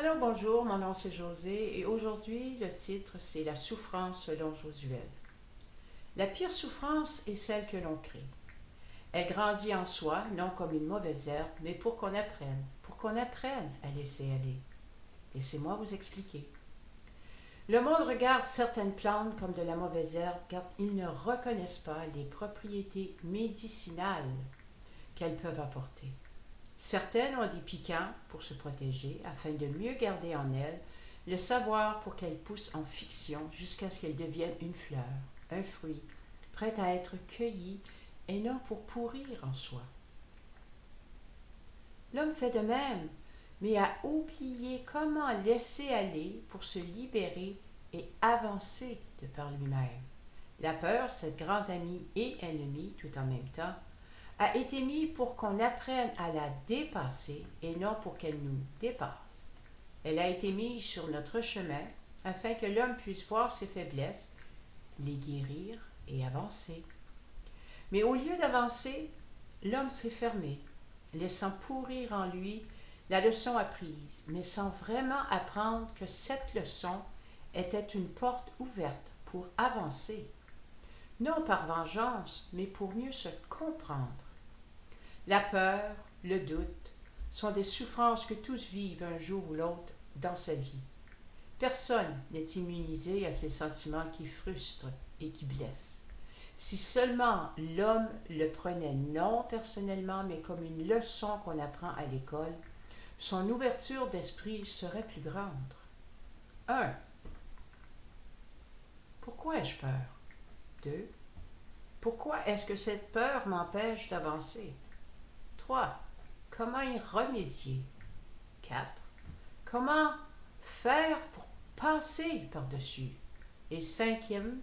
Alors bonjour, mon nom c'est José et aujourd'hui le titre c'est La souffrance selon Josuel. La pire souffrance est celle que l'on crée. Elle grandit en soi, non comme une mauvaise herbe, mais pour qu'on apprenne à laisser aller. Laissez-moi vous expliquer. Le monde regarde certaines plantes comme de la mauvaise herbe car ils ne reconnaissent pas les propriétés médicinales qu'elles peuvent apporter. Certaines ont des piquants pour se protéger afin de mieux garder en elles le savoir pour qu'elles poussent en fiction jusqu'à ce qu'elles deviennent une fleur, un fruit, prête à être cueilli et non pour pourrir en soi. L'homme fait de même, mais a oublié comment laisser aller pour se libérer et avancer de par lui-même. La peur, cette grande amie et ennemie tout en même temps, a été mise pour qu'on apprenne à la dépasser et non pour qu'elle nous dépasse. Elle a été mise sur notre chemin afin que l'homme puisse voir ses faiblesses, les guérir et avancer. Mais au lieu d'avancer, l'homme s'est fermé, laissant pourrir en lui la leçon apprise, mais sans vraiment apprendre que cette leçon était une porte ouverte pour avancer, non par vengeance, mais pour mieux se comprendre. La peur, le doute sont des souffrances que tous vivent un jour ou l'autre dans sa vie. Personne n'est immunisé à ces sentiments qui frustrent et qui blessent. Si seulement l'homme le prenait non personnellement, mais comme une leçon qu'on apprend à l'école, son ouverture d'esprit serait plus grande. 1. Pourquoi ai-je peur? 2. Pourquoi est-ce que cette peur m'empêche d'avancer? 3. Comment y remédier? 4. Comment faire pour passer par-dessus? Et cinquièmement,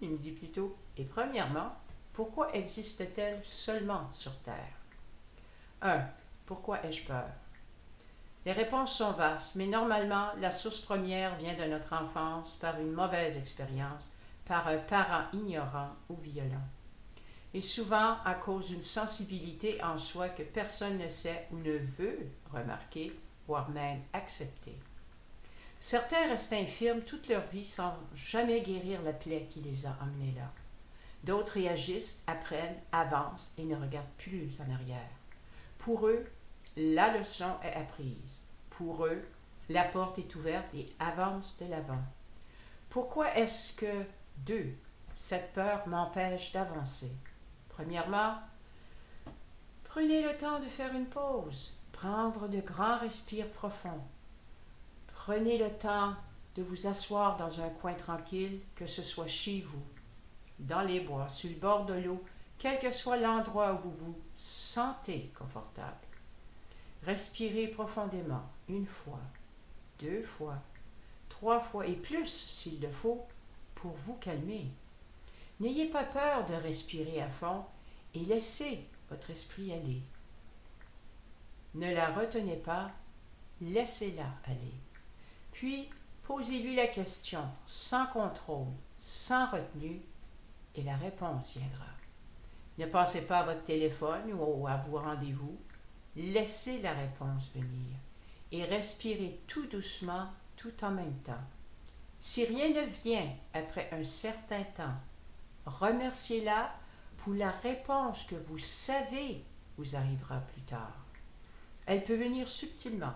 il me dit plutôt, et premièrement, pourquoi existe-t-elle seulement sur Terre? 1. Pourquoi ai-je peur? Les réponses sont vastes, mais normalement, la source première vient de notre enfance par une mauvaise expérience, par un parent ignorant ou violent. Et souvent à cause d'une sensibilité en soi que personne ne sait ou ne veut remarquer, voire même accepter. Certains restent infirmes toute leur vie sans jamais guérir la plaie qui les a emmenés là. D'autres réagissent, apprennent, avancent et ne regardent plus en arrière. Pour eux, la leçon est apprise. Pour eux, la porte est ouverte et avance de l'avant. Pourquoi est-ce que 2. Cette peur m'empêche d'avancer? Premièrement, prenez le temps de faire une pause, prendre de grands respires profonds. Prenez le temps de vous asseoir dans un coin tranquille, que ce soit chez vous, dans les bois, sur le bord de l'eau, quel que soit l'endroit où vous vous sentez confortable. Respirez profondément, 1 fois, 2 fois, 3 fois et plus s'il le faut, pour vous calmer. N'ayez pas peur de respirer à fond et laissez votre esprit aller. Ne la retenez pas, laissez-la aller. Puis, posez-lui la question sans contrôle, sans retenue, et la réponse viendra. Ne passez pas à votre téléphone ou à vos rendez-vous. Laissez la réponse venir et respirez tout doucement tout en même temps. Si rien ne vient après un certain temps, remerciez-la pour la réponse que vous savez vous arrivera plus tard. Elle peut venir subtilement,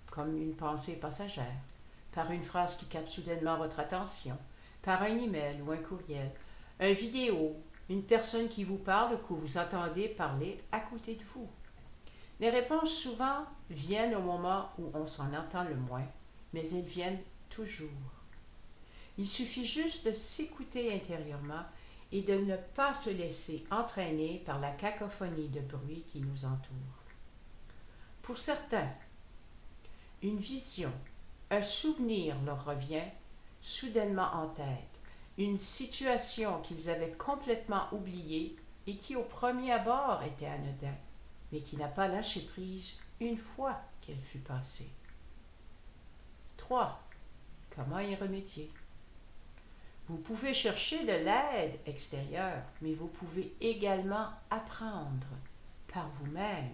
comme une pensée passagère, par une phrase qui capte soudainement votre attention, par un email ou un courriel, une vidéo, une personne qui vous parle ou que vous entendez parler à côté de vous. Les réponses souvent viennent au moment où on s'en entend le moins, mais elles viennent toujours. Il suffit juste de s'écouter intérieurement et de ne pas se laisser entraîner par la cacophonie de bruit qui nous entoure. Pour certains, une vision, un souvenir leur revient soudainement en tête, une situation qu'ils avaient complètement oubliée et qui au premier abord était anodin, mais qui n'a pas lâché prise une fois qu'elle fut passée. 3. Comment y remédier? Vous pouvez chercher de l'aide extérieure, mais vous pouvez également apprendre. par vous-même,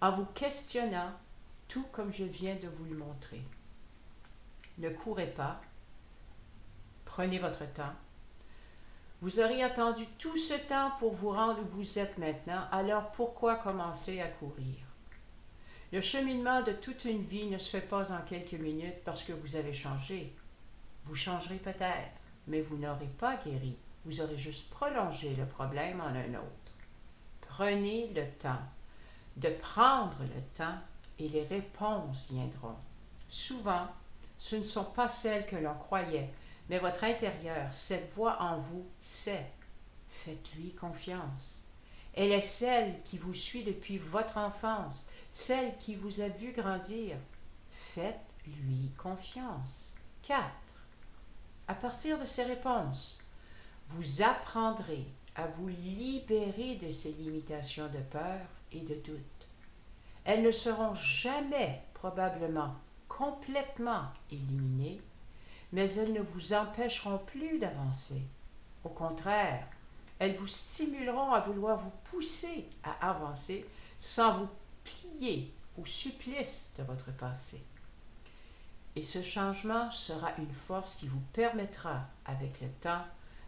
en vous questionnant, tout comme je viens de vous le montrer. Ne courez pas, prenez votre temps. Vous aurez attendu tout ce temps pour vous rendre où vous êtes maintenant, alors pourquoi commencer à courir? Le cheminement de toute une vie ne se fait pas en quelques minutes parce que vous avez changé. Vous changerez peut-être, mais vous n'aurez pas guéri. Vous aurez juste prolongé le problème en un autre. Prenez le temps de prendre le temps et les réponses viendront. Souvent, ce ne sont pas celles que l'on croyait, mais votre intérieur, cette voix en vous, sait. Faites-lui confiance. Elle est celle qui vous suit depuis votre enfance, celle qui vous a vu grandir. Faites-lui confiance. 4. À partir de ces réponses, vous apprendrez à vous libérer de ces limitations de peur et de doute. Elles ne seront jamais probablement complètement éliminées, mais elles ne vous empêcheront plus d'avancer. Au contraire, elles vous stimuleront à vouloir vous pousser à avancer sans vous plier au supplice de votre passé. Et ce changement sera une force qui vous permettra, avec le temps,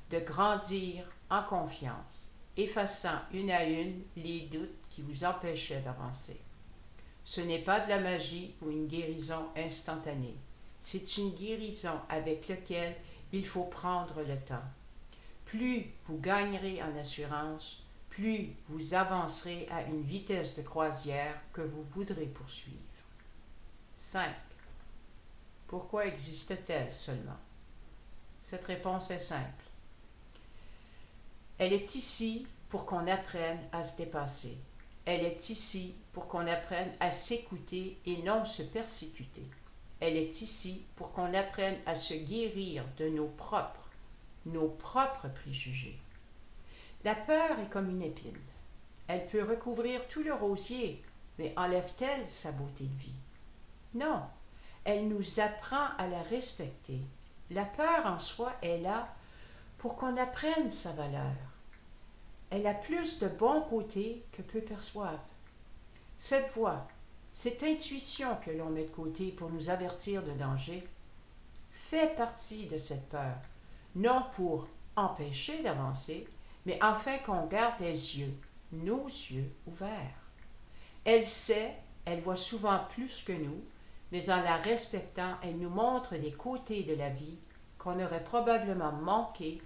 de grandir en confiance, effaçant une à une les doutes qui vous empêchaient d'avancer. Ce n'est pas de la magie ou une guérison instantanée. C'est une guérison avec laquelle il faut prendre le temps. Plus vous gagnerez en assurance, plus vous avancerez à une vitesse de croisière que vous voudrez poursuivre. 5. Pourquoi existe-t-elle seulement? Cette réponse est simple. Elle est ici pour qu'on apprenne à se dépasser. Elle est ici pour qu'on apprenne à s'écouter et non se persécuter. Elle est ici pour qu'on apprenne à se guérir de nos propres préjugés. La peur est comme une épine. Elle peut recouvrir tout le rosier, mais enlève-t-elle sa beauté de vie? Non, elle nous apprend à la respecter. La peur en soi est là pour qu'on apprenne sa valeur. Elle a plus de bons côtés que peu perçoivent. Cette voix, cette intuition que l'on met de côté pour nous avertir de danger, fait partie de cette peur, non pour empêcher d'avancer, mais afin qu'on garde les yeux, nos yeux ouverts. Elle sait, elle voit souvent plus que nous, mais en la respectant, elle nous montre des côtés de la vie qu'on aurait probablement manqué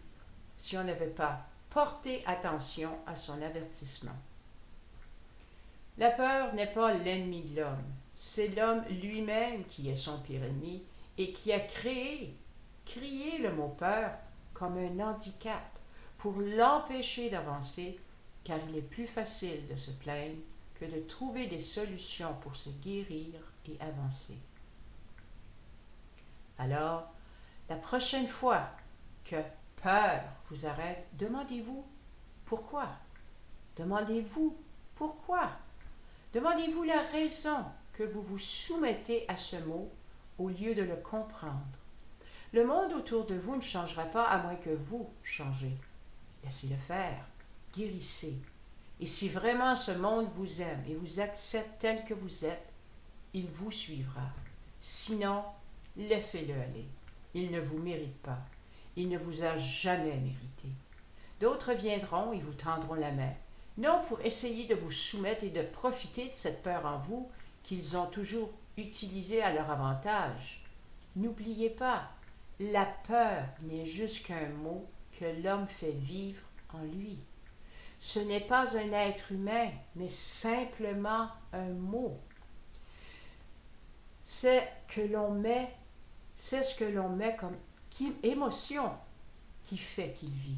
si on n'avait pas porté attention à son avertissement. La peur n'est pas l'ennemi de l'homme, c'est l'homme lui-même qui est son pire ennemi et qui a créé le mot peur comme un handicap pour l'empêcher d'avancer, car il est plus facile de se plaindre que de trouver des solutions pour se guérir et avancer. Alors, la prochaine fois que peur vous arrête, demandez-vous pourquoi. Demandez-vous pourquoi. Demandez-vous la raison que vous vous soumettez à ce mot au lieu de le comprendre. Le monde autour de vous ne changera pas à moins que vous changez. Laissez-le faire. Guérissez. Et si vraiment ce monde vous aime et vous accepte tel que vous êtes, il vous suivra. Sinon, laissez-le aller. Il ne vous mérite pas. Il ne vous a jamais mérité. D'autres viendront et vous tendront la main, non pour essayer de vous soumettre et de profiter de cette peur en vous qu'ils ont toujours utilisée à leur avantage. N'oubliez pas, la peur n'est juste qu'un mot que l'homme fait vivre en lui. Ce n'est pas un être humain, mais simplement un mot. C'est ce que l'on met comme émotion qui fait qu'il vit.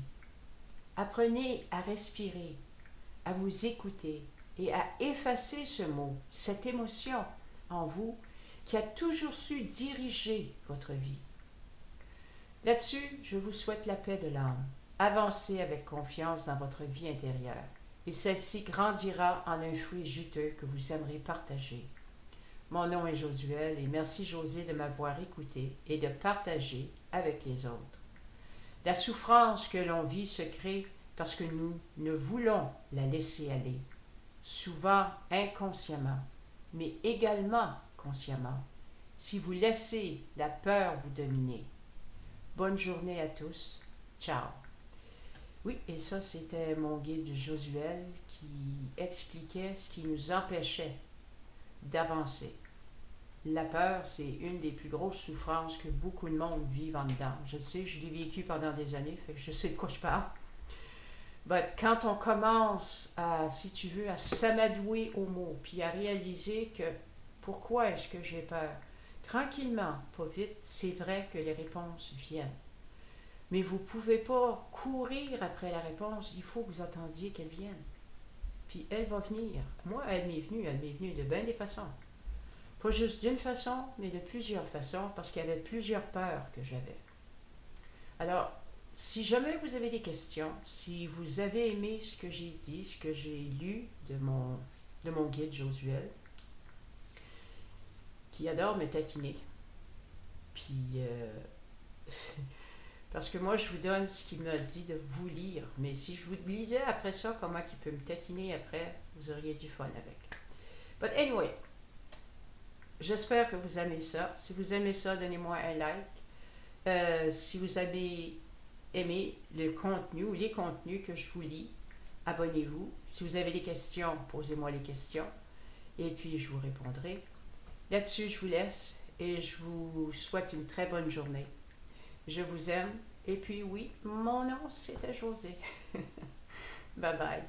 Apprenez à respirer, à vous écouter et à effacer ce mot, cette émotion en vous qui a toujours su diriger votre vie. Là-dessus, je vous souhaite la paix de l'âme. Avancez avec confiance dans votre vie intérieure et celle-ci grandira en un fruit juteux que vous aimerez partager. Mon nom est Josuel et merci José de m'avoir écouté et de partager avec les autres. La souffrance que l'on vit se crée parce que nous ne voulons la laisser aller. souvent inconsciemment, mais également consciemment, si vous laissez la peur vous dominer. Bonne journée à tous. Ciao. Oui, et ça, c'était mon guide Josuel qui expliquait ce qui nous empêchait d'avancer. La peur, c'est une des plus grosses souffrances que beaucoup de monde vivent en dedans. Je sais, je l'ai vécu pendant des années, fait que je sais de quoi je parle. Mais quand on commence à, si tu veux, à s'amadouer aux mots, puis à réaliser que pourquoi est-ce que j'ai peur, tranquillement, pas vite, c'est vrai que les réponses viennent. Mais vous ne pouvez pas courir après la réponse, il faut que vous attendiez qu'elle vienne. Puis elle va venir. Moi, elle m'est venue de bien des façons. Pas juste d'une façon, mais de plusieurs façons, parce qu'il y avait plusieurs peurs que j'avais. Alors, si jamais vous avez des questions, si vous avez aimé ce que j'ai dit, ce que j'ai lu de mon guide Josuel, qui adore me taquiner, puis parce que moi je vous donne ce qu'il m'a dit de vous lire, mais si je vous lisais après ça, comment il peut me taquiner après, vous auriez du fun avec. But anyway, j'espère que vous aimez ça. Si vous aimez ça, donnez-moi un like. Si vous avez aimé le contenu ou les contenus que je vous lis, abonnez-vous. Si vous avez des questions, posez-moi les questions et puis je vous répondrai. Là-dessus, je vous laisse et je vous souhaite une très bonne journée. Je vous aime et puis oui, mon nom c'était José. Bye bye.